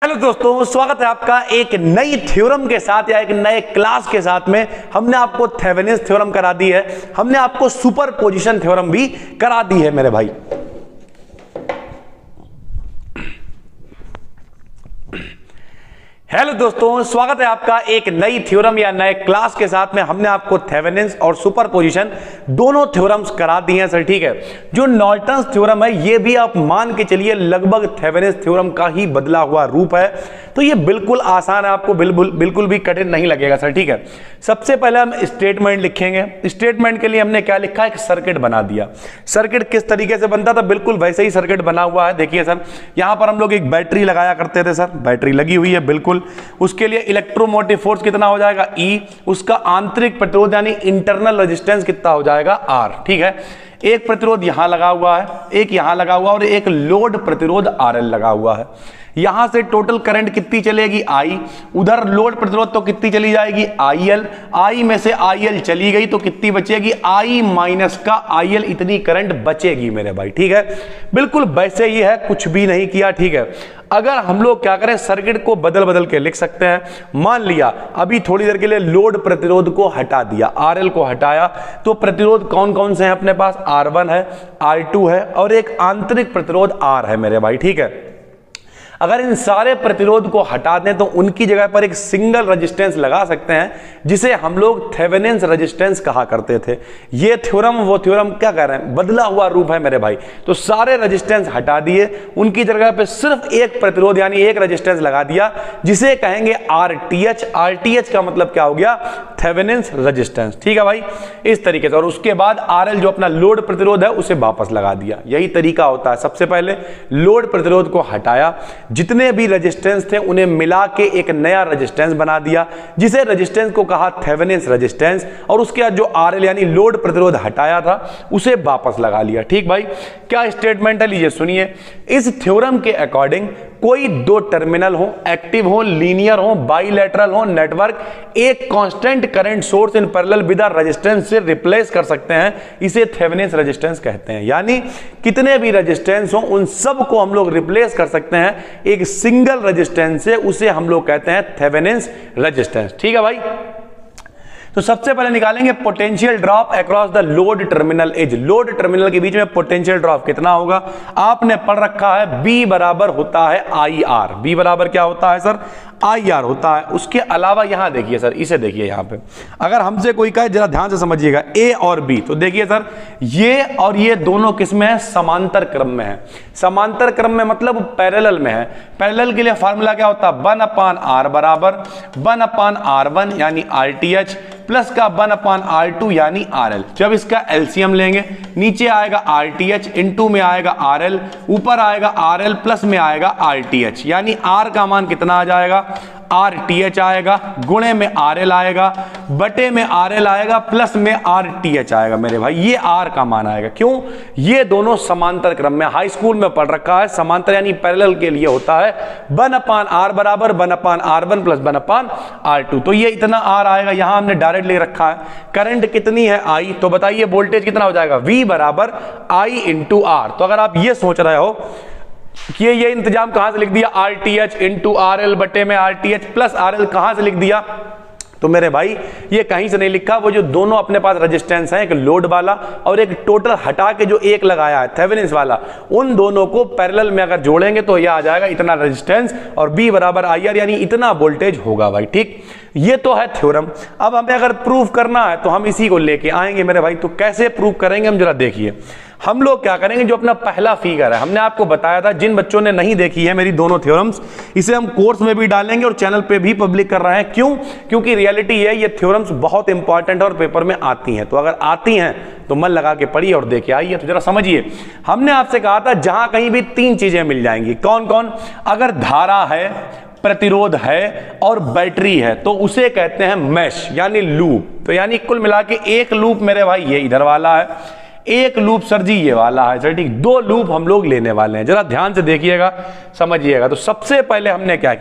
Hello दोस्तों, स्वागत है आपका एक नई थ्योरम के साथ या एक नए क्लास के साथ में। हमने आपको थेवेनिन्स थ्योरम करा दी है, हमने आपको सुपरपोजिशन थ्योरम भी करा दी है मेरे भाई। हेलो दोस्तों, स्वागत है आपका एक नई थ्योरम या नए क्लास के साथ में। हमने आपको थेवेनिन्स और सुपरपोजिशन दोनों थ्योरम्स करा दी हैं सर, ठीक है। जो नॉर्टन्स थ्योरम है ये भी आप मान के चलिए लगभग थेवेनिन्स थ्योरम का ही बदला हुआ रूप है, तो ये बिल्कुल आसान है, आपको बिल्कुल भी कठिन नहीं लगेगा सर, ठीक है। सबसे पहले हम स्टेटमेंट लिखेंगे। स्टेटमेंट के लिए हमने क्या लिखा, एक सर्किट बना दिया। सर्किट किस तरीके से बनता था, बिल्कुल वैसे ही सर्किट बना हुआ है। देखिए सर, यहां पर हम लोग एक बैटरी लगाया करते थे सर, बैटरी लगी हुई है बिल्कुल। उसके लिए इलेक्ट्रोमोटिव फोर्स कितना हो जाएगा, E। उसका आंतरिक प्रतिरोध यानी इंटरनल रेजिस्टेंस कितना हो जाएगा, R, ठीक है। एक प्रतिरोध यहां लगा हुआ है, एक यहां लगा हुआ है और एक लोड प्रतिरोध RL लगा हुआ है। यहां से टोटल करंट कितनी चलेगी, I। उधर लोड प्रतिरोध तो कितनी चली जाएगी, IL। I में से IL चली गई तो कितनी बचेगी, I माइनस का IL, इतनी करंट बचेगी मेरे भाई, ठीक है। बिल्कुल वैसे ही है, कुछ भी नहीं किया, ठीक है। अगर हम लोग क्या करें, सर्किट को बदल बदल के लिख सकते हैं। मान लिया अभी थोड़ी देर के लिए लोड प्रतिरोध को हटा दिया, RL को हटाया, तो प्रतिरोध कौन कौन से हैं अपने पास, R1 है, R2 है और एक आंतरिक प्रतिरोध R है मेरे भाई, ठीक है। अगर इन सारे प्रतिरोध को हटा दें तो उनकी जगह पर एक सिंगल रेजिस्टेंस लगा सकते हैं, जिसे हम लोग थेवेनिन्स रेजिस्टेंस कहा करते थे। ये थ्योरम वो थ्योरम क्या कह रहे हैं, बदला हुआ रूप है मेरे भाई। तो सारे रेजिस्टेंस हटा दिए, उनकी जगह पे सिर्फ एक प्रतिरोध यानी एक रेजिस्टेंस लगा दिया, जिसे कहेंगे RTH। RTH का मतलब क्या हो गया, थेवेनिन्स रेजिस्टेंस, ठीक है भाई, इस तरीके से। और उसके बाद RL जो अपना लोड प्रतिरोध है उसे वापस लगा दिया। यही तरीका होता है। सबसे पहले लोड प्रतिरोध को हटाया, जितने भी रेजिस्टेंस थे उन्हें मिला के एक नया रेजिस्टेंस बना दिया, जिसे रेजिस्टेंस को कहा थेवेनिन्स रेजिस्टेंस। और उसके बाद जो RL यानी लोड प्रतिरोध हटाया था उसे वापस लगा लिया, ठीक भाई। क्या स्टेटमेंट है, लीजिए सुनिए। इस थ्योरम के अकॉर्डिंग कोई दो टर्मिनल हो, एक्टिव हो, लीनियर हो, बाइलेटरल हो नेटवर्क, एक constant current source in parallel with resistance से रिप्लेस कर सकते हैं, इसे थेवेनिन्स रेजिस्टेंस कहते हैं। यानी कितने भी रेजिस्टेंस हो उन सब को हम लोग रिप्लेस कर सकते हैं एक सिंगल रेजिस्टेंस से, उसे हम लोग कहते हैं थेवेनिन्स रेजिस्टेंस, ठीक है भाई। तो सबसे पहले निकालेंगे potential drop across the load terminal edge. Load terminal के बीच में पोटेंशियल ड्रॉप कितना होगा, आपने पढ़ रखा है B बराबर होता है IR। B बराबर क्या होता है सर, IR होता है। उसके अलावा यहां देखिए सर, इसे देखिए यहां पे, अगर हमसे कोई कहे, जरा ध्यान से समझिएगा, A और B, तो देखिए सर ये और ये दोनों किस में है, समांतर क्रम में है। समांतर क्रम में मतलब पैरेलल में है। पैरेलल के लिए फार्मूला क्या होता है, 1/R बराबर 1/R1 यानी RTH प्लस का 1/R2 यानी RL। जब इसका एलसीएम लेंगे, नीचे आएगा RTH, इनटू में आएगा RL, ऊपर आएगा RL, प्लस में आएगा RTH, यानी R का मान कितना आ जाएगा, RTH आएगा, गुणे में RL आएगा, बटे में RL आएगा, प्लस में RTH आएगा मेरे भाई। ये R का मान आएगा। क्यों, ये दोनों समांतर क्रम में, हाई स्कूल में पढ़ रखा है। समांतर यानी पैरेलल के लिए होता है 1/R बराबर 1/R1 प्लस 1/R2। तो ये इतना R आएगा, यहां हमने डायरेक्ट ले रखा है। करंट कितनी है, I, तो बताइए वोल्टेज कितना हो जाएगा, V बराबर I इंटू R। तो अगर आप ये सोच रहे हो कि ये इंतजाम कहां से लिख दिया, RTH इंटू RL बटे में RTH प्लस RL, कहां से लिख दिया, तो मेरे भाई ये कहीं से नहीं लिखा। वो जो दोनों अपने पास रेजिस्टेंस है, एक लोड वाला और एक टोटल हटा के जो एक लगाया है थेवेनिन्स वाला, उन दोनों को पैरेलल में अगर जोड़ेंगे तो ये आ जाएगा इतना रेजिस्टेंस और B बराबर IR यानी इतना वोल्टेज होगा भाई, ठीक। ये तो है थ्योरम। अब हमें अगर प्रूव करना है तो हम इसी को लेके आएंगे मेरे भाई। तो कैसे प्रूव करेंगे हम जरा देखिए। हम लोग क्या करेंगे, जो अपना पहला फिगर है, हमने आपको बताया था, जिन बच्चों ने नहीं देखी है मेरी दोनों थ्योरम्स, इसे हम कोर्स में भी डालेंगे और चैनल पे भी पब्लिक कर रहे हैं। क्यों, क्योंकि रियलिटी है ये थ्योरम्स बहुत इंपॉर्टेंट और पेपर में आती हैं। तो अगर आती हैं तो मन लगा के पढ़िए और देखे आइए। तो जरा समझिए, हमने आपसे कहा था जहां कहीं भी तीन चीजें मिल जाएंगी, कौन कौन, अगर धारा है, प्रतिरोध है और बैटरी है, तो उसे कहते हैं मैश यानी लूप। तो यानी कुल मिला के एक लूप मेरे भाई ये इधर वाला है, एक लूप सर जी ये वाला है सर, ठीक। दो लूप हम लोग लेने वाले हैं, जरा ध्यान से देखिएगा, समझिएगा। तो सबसे पहले हमने क्या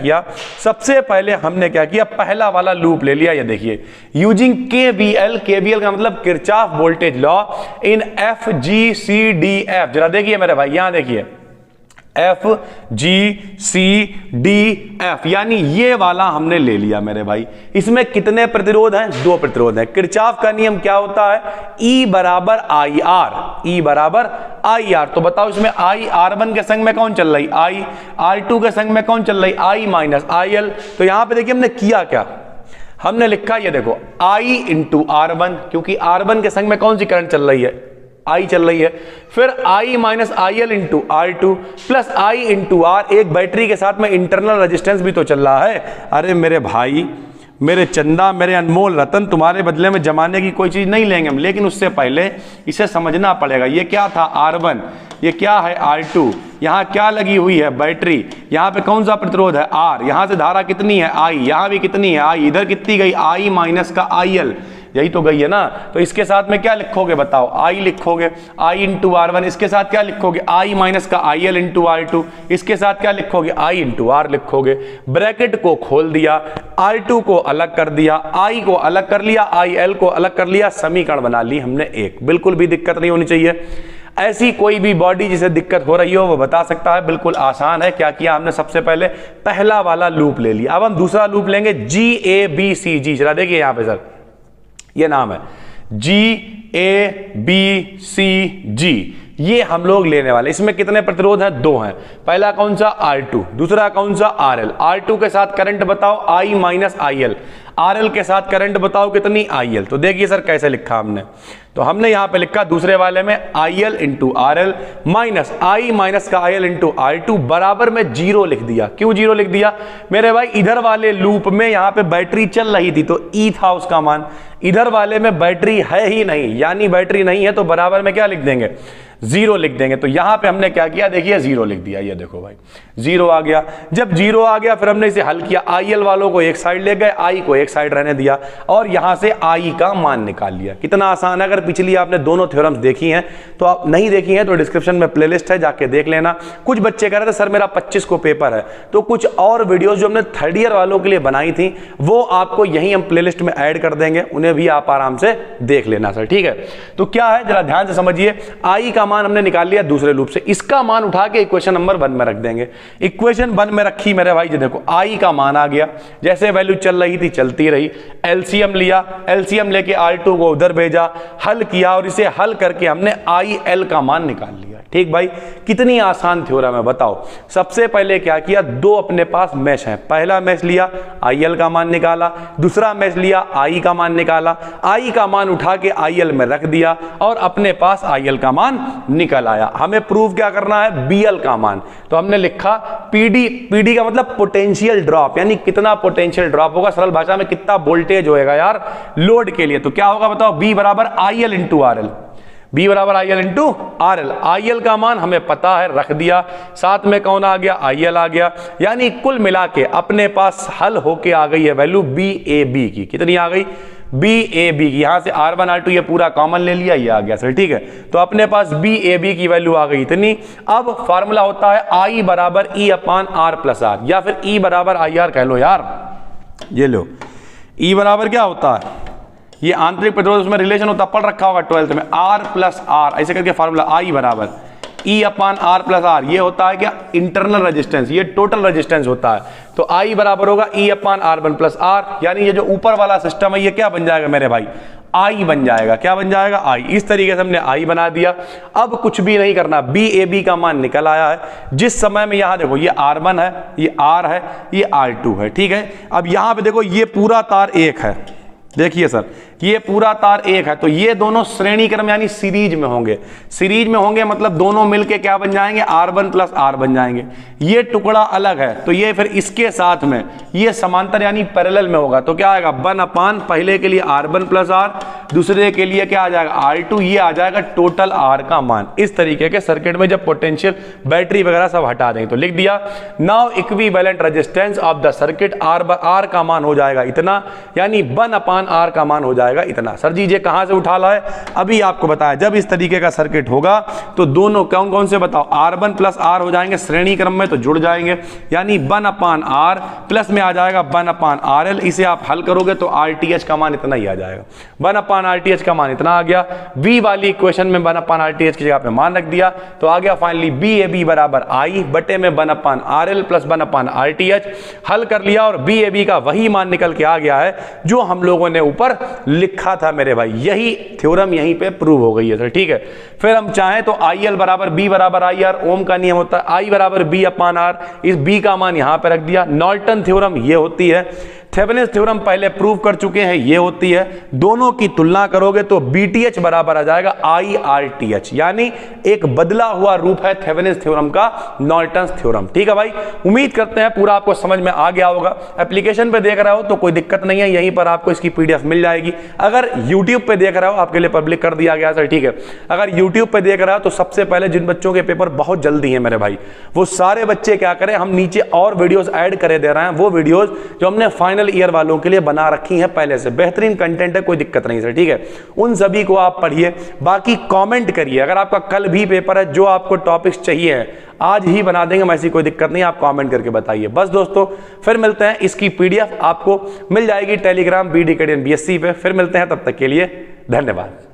किया, पहला वाला लूप ले लिया। ये देखिए, यूजिंग KVL, KVL का मतलब Kirchhoff voltage law in FGCDF। जरा देखिए मेरे भाई, यहां देखिए F G C D F, यानी ये वाला हमने ले लिया मेरे भाई। इसमें कितने प्रतिरोध हैं? 2 प्रतिरोध हैं। किरचॉफ का नियम क्या होता है? E बराबर आई आर, E बराबर आई आर। तो बताओ इसमें I R1 के संग में कौन चल रही? I, R2 के संग में कौन चल रही? I minus IL। तो यहां पे देखिए हमने किया क्या, हमने लिखा ये देखो I इंटू R1, क्योंकि R1 के संग में कौन सी करंट चल रही है? I चल रही है। फिर I minus IL into R2 plus I into R, एक बैटरी के साथ में इंटरनल रेजिस्टेंस भी तो चल रहा है। अरे मेरे भाई, मेरे चंदा, मेरे अनमोल रतन, तुम्हारे बदले में जमाने की कोई चीज नहीं लेंगे हम, लेकिन उससे पहले इसे समझना पड़ेगा। ये क्या था? R1, ये क्या है? R2। यहाँ क्या लगी हुई है? बैटरी। यहाँ पे कौन सा प्रतिरोध है? R। यहाँ से धारा कितनी है? I। यहाँ भी कितनी है? I। इधर कितनी गई? I माइनस का IL, यही तो गई है ना। तो इसके साथ में क्या लिखोगे बताओ? I लिखोगे, I इंटू R1। इसके साथ क्या लिखोगे? I माइनस का IL इंटू R2। इसके साथ क्या लिखोगे? I इंटू R लिखोगे। ब्रैकेट को खोल दिया, R2 को अलग कर दिया, I को अलग कर लिया, IL को अलग कर लिया, समीकरण बना ली हमने एक। बिल्कुल भी दिक्कत नहीं होनी चाहिए। ऐसी कोई भी बॉडी जिसे दिक्कत हो रही हो वो बता सकता है। बिल्कुल आसान है। क्या किया हमने? सबसे पहले पहला वाला लूप ले लिया। अब हम दूसरा लूप लेंगे, GABCG। जरा देखिए यहां पे सर, ये नाम है GABCG, ये हम लोग लेने वाले। इसमें कितने प्रतिरोध हैं? 2 हैं। पहला कौन सा? R2, दूसरा कौन सा? RL। R2 के साथ करंट बताओ, I माइनस IL। RL के साथ करंट बताओ कितनी? IL। तो देखिए सर कैसे लिखा हमने, तो हमने यहां पे लिखा दूसरे वाले में IL into RL minus I minus का IL इंटू R2 बराबर में 0 लिख दिया। क्यों 0 लिख दिया मेरे भाई? इधर वाले लूप में यहां पे बैटरी चल रही थी तो E था उसका मान, इधर वाले में बैटरी है ही नहीं, यानी बैटरी नहीं है, तो बराबर में क्या लिख देंगे? 0 लिख देंगे। तो यहां पे हमने क्या किया? देखिए 0 लिख दिया। ये देखो भाई 0 आ गया। जब 0 आ गया फिर हमने इसे हल किया, IL वालों को एक साइड ले गए, I को एक साइड रहने दिया और यहां से I का मान निकाल लिया। कितना आसान है। अगर पिछली आपने दोनों थ्योरम्स देखी हैं तो आप नहीं देखी हैं तो डिस्क्रिप्शन में प्लेलिस्ट है, जाके देख लेना। कुछ बच्चे कह रहे थे सर मेरा 25 को पेपर है, तो कुछ और वीडियोस जो हमने 3rd ईयर वालों के लिए बनाई थी वो आपको यहीं हम प्लेलिस्ट में ऐड कर देंगे, उन्हें भी आप आराम से देख लेना सर, ठीक है। तो क्या है जरा ध्यान से समझिए। I का मान हमने निकाल लिया दूसरे लूप से, इसका मान उठा के इक्वेशन नंबर 1 में रख देंगे। इक्वेशन 1 में रखी मेरे भाई, देखो I का मान आ गया, जैसे वैल्यू चल रही थी चलती रही। एलसीएम लिया, एलसीएम लेके R2 को उधर भेजा, हल किया और इसे हल करके हमने IL का मान निकाल लिया। ठीक भाई, कितनी आसान थ्योरम है बताओ। सबसे पहले क्या किया, 2 अपने पास मैश है। पहला मैश लिया, IL का मान निकाला, दूसरा मैश लिया, I का मान निकाला, I का मान उठा के IL में रख दिया और अपने पास IL का मान निकल आया। हमें प्रूव क्या करना है? BL का मान। तो हमने लिखा PD का मतलब पोटेंशियल ड्रॉप, यानी कितना पोटेंशियल ड्रॉप होगा, सरल भाषा में कितना वोल्टेज होएगा यार लोड के लिए। तो क्या होगा बताओ? B बराबर IL इंटू RL, B बराबर IL इंटू RL। IL का मान हमें पता है, रख दिया, साथ में कौन आ गया? IL आ गया। यानी कुल मिला के अपने पास हल होके आ गई है वैल्यू BAB की। कितनी आ गई? BAB की। यहां से R1 R2 ये पूरा कॉमन ले लिया, ये आ गया सर, ठीक है। तो अपने पास BAB की वैल्यू आ गई इतनी। अब फार्मूला होता है I बराबर E अपान R प्लस R, या फिर E बराबर IR कह लो यार। ये लो, E बराबर क्या होता है? ये आंतरिक प्रतिरोध, उसमें रिलेशन होता, पढ़ रखा होगा 12th में, R प्लस R, ऐसे करके फार्मूला I बराबर E अपान R प्लस R। ये होता है क्या? इंटरनल रेजिस्टेंस, ये टोटल रेजिस्टेंस होता है। तो I बराबर होगा E अपान R1 प्लस R, यानी ये जो ऊपर वाला सिस्टम है ये क्या बन जाएगा मेरे भाई? I बन जाएगा। क्या बन जाएगा? I। इस तरीके से हमने I बना दिया। अब कुछ भी नहीं करना, BAB का मान निकल आया है। जिस समय में यहां देखो ये R1 है, ये R है, ये R2 है, ठीक है। अब यहां पे देखो ये पूरा तार एक है, देखिए सर ये पूरा तार एक है, तो ये दोनों श्रेणी क्रम यानी सीरीज में होंगे। सीरीज में होंगे मतलब दोनों मिलके क्या बन जाएंगे? R1 प्लस R बन जाएंगे। ये टुकड़ा अलग है तो ये फिर इसके साथ में ये समांतर यानी पैरेलल में होगा। तो क्या आएगा? 1 अपान पहले के लिए R1 प्लस R, दूसरे के लिए क्या आ जाएगा? R2। ये आ जाएगा टोटल R का मान। इस तरीके के सर्किट में जब पोटेंशियल बैटरी वगैरह सब हटा देंगे तो लिख दिया, now equivalent resistance of the circuit R का मान हो जाएगा इतना, यानी 1 अपान R का मान हो जाएगा जाएगा इतना। सर जी ये कहां से उठा लाए, अभी आपको बताया जब इस तरीके का सर्किट होगा तो दोनों कौन कौन से बताओ, R1 प्लस R हो जाएंगे श्रेणी क्रम में तो जुड़ जाएंगे, यानी 1/R प्लस में आ जाएगा 1/RL। इसे आप हल करोगे तो RTH का मान इतना ही आ जाएगा, 1/RTH का मान इतना आ गया। बी वाली इक्वेशन में 1/RTH की जगह पे मान रख दिया तो आ गया फाइनली BAB बराबर I बटे में 1/RL प्लस 1/RTH। हल कर लिया और BAB का वही मान निकल के आ गया है जो हम लोगों ने ऊपर लिखा था मेरे भाई। यही थ्योरम यहीं पे प्रूव हो गई है सर, ठीक है। फिर हम चाहें तो IL बराबर B बराबर IR, ओम का नियम होता है I बराबर B/R, इस B का मान यहां पे रख दिया। नॉर्टन थ्योरम ये होती है, थेवेनिन्स थ्योरम पहले प्रूव कर चुके हैं, ये होती है। दोनों की तुलना करोगे तो BTH बराबर आ जाएगा IRTH, यानी एक बदला हुआ रूप है थेवेनिन्स थ्योरम का नॉर्टन्स थ्योरम। ठीक है भाई, उम्मीद करते हैं पूरा आपको समझ में आ गया होगा। एप्लीकेशन पे देख रहे हो तो कोई दिक्कत नहीं है, यहीं पर आपको इसकी PDF मिल जाएगी। अगर YouTube पे देख रहे हो आपके लिए पब्लिक कर दिया गया सर, ठीक है। अगर YouTube पे देख रहे हो तो सबसे पहले जिन बच्चों के पेपर बहुत जल्दी है मेरे भाई, वो सारे बच्चे क्या करें, हम नीचे और वीडियोस ऐड करे दे रहे हैं, वो वीडियोस जो हमने फाइनल ईयर वालों के लिए बना रखी हैं पहले से, बेहतरीन कंटेंट है, कोई दिक्कत नहीं सर, ठीक है। उन सभी को आप पढ़िए, बाकी कमेंट करिए। अगर आपका कल भी पेपर है, जो आपको टॉपिक्स चाहिए आज ही बना देंगे, ऐसी कोई दिक्कत नहीं, आप कमेंट करके बताइए। बस दोस्तों फिर मिलते हैं, इसकी PDF आपको मिल जाएगी टेलीग्राम BD Academy BSc पे। फिर मिलते हैं, तब तक के लिए धन्यवाद।